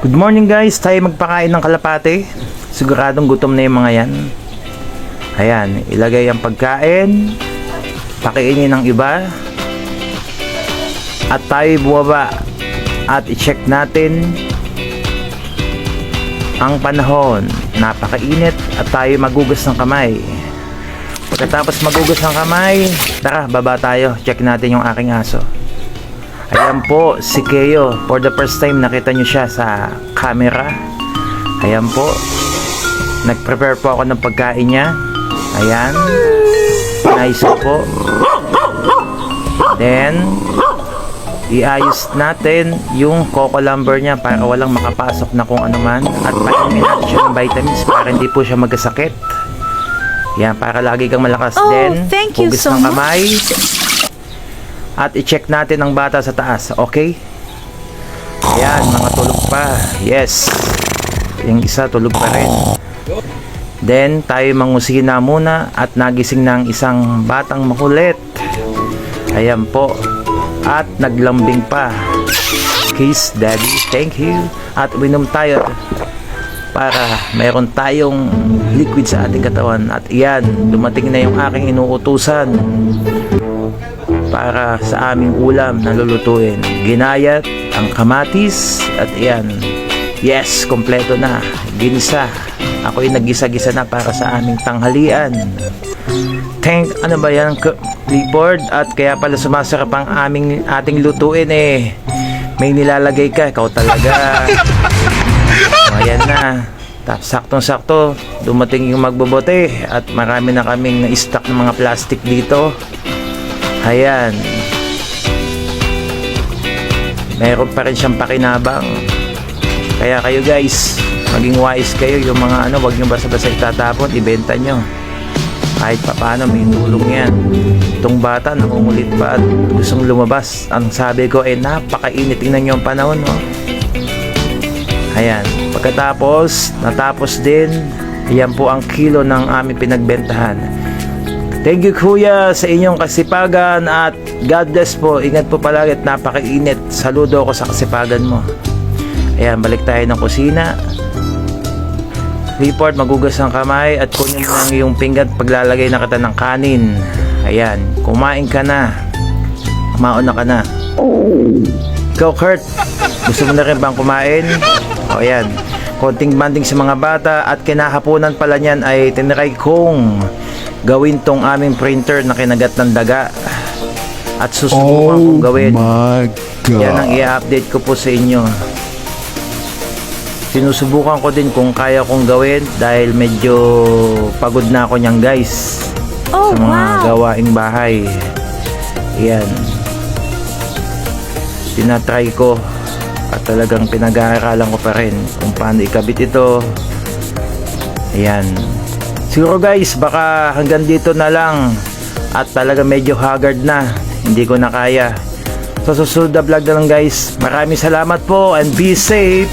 Good morning guys, tayo magpakain ng kalapate. Siguradong gutom na yung mga yan. Ayan, ilagay ang pagkain, pakiinin ng iba, at tayo bumaba at i-check natin ang panahon. Napakainit at tayo magugas ng kamay. Pagkatapos magugas ng kamay, tara baba tayo, check natin yung aking aso. Ayan po, si Keo. For the first time, nakita nyo siya sa camera. Ayan po. Nag-prepare po ako ng pagkain niya. Ayan. Nice po. Then, iayos natin yung coco lumber niya para walang makapasok na kung ano man. At painumin natin siya ng vitamins para hindi po siya magkasakit. Ayan, para lagi kang malakas din. Thank you Hugas so ng kamay. much. At i-check natin ang bata sa taas, okay? Ayan, mga tulog pa. Yes. Yung isa tulog pa rin. Then, tayo mangusina muna at nagising ng isang batang makulit. Ayan po. At naglambing pa. Kiss, daddy. Thank you. At uminom tayo para meron tayong liquid sa ating katawan. At iyan, dumating na yung aking inuutusan para sa aming ulam na lulutuin. Ginayat ang kamatis at iyan. Yes, kompleto na. Ginisa. Ako'y nagisa-gisa na para sa aming tanghalian. Ano ba yan, Clifford? At kaya pala sumasarap ang ating lutuin eh. May nilalagay ka, ikaw talaga. Ayan na. Tapos saktong-sakto, dumating yung magbobote at marami na kaming na-stock ng mga plastic dito. Ayan. Meron pa rin siyang pakinabang. Kaya kayo guys, maging wise kayo. Yung mga wag nyo basta-basta itatapon, ibenta nyo. Kahit paano may tulong yan. Itong bata nangungulit pa at gustong lumabas. Ang sabi ko napakainit. Tingnan nyo ang panahon, no? Ayan. Pagkatapos, natapos din. Ayan po ang kilo ng aming pinagbentahan. Thank you kuya sa inyong kasipagan at God bless po. Ingat po palagi at napakainit. Saludo ako sa kasipagan mo. Ayan, balik tayo ng kusina. Report, magugas ng kamay at kunin mo lang yung pinggan paglalagay na kita ng kanin. Ayan, kumain ka na. Kumaon na ka na. Ikaw Kurt, gusto mo na rin bang kumain? O ayan, konting banding sa mga bata at kinahaponan pala niyan ay tinry kong gawin tong aming printer na kinagat ng daga at susubukan kong gawin. My God. Yan ang i-update ko po sa inyo. Sinusubukan ko din kung kaya kong gawin dahil medyo pagod na ako niyan guys Oh, sa mga wow. gawaing bahay. Yan, tinatry ko at talagang pinag-aaralan ko pa rin kung paano ikabit ito. Ayan. Siguro guys, baka hanggang dito na lang at talaga medyo haggard na, hindi ko na kaya. So susunod na vlog na lang guys. Maraming salamat po and be safe.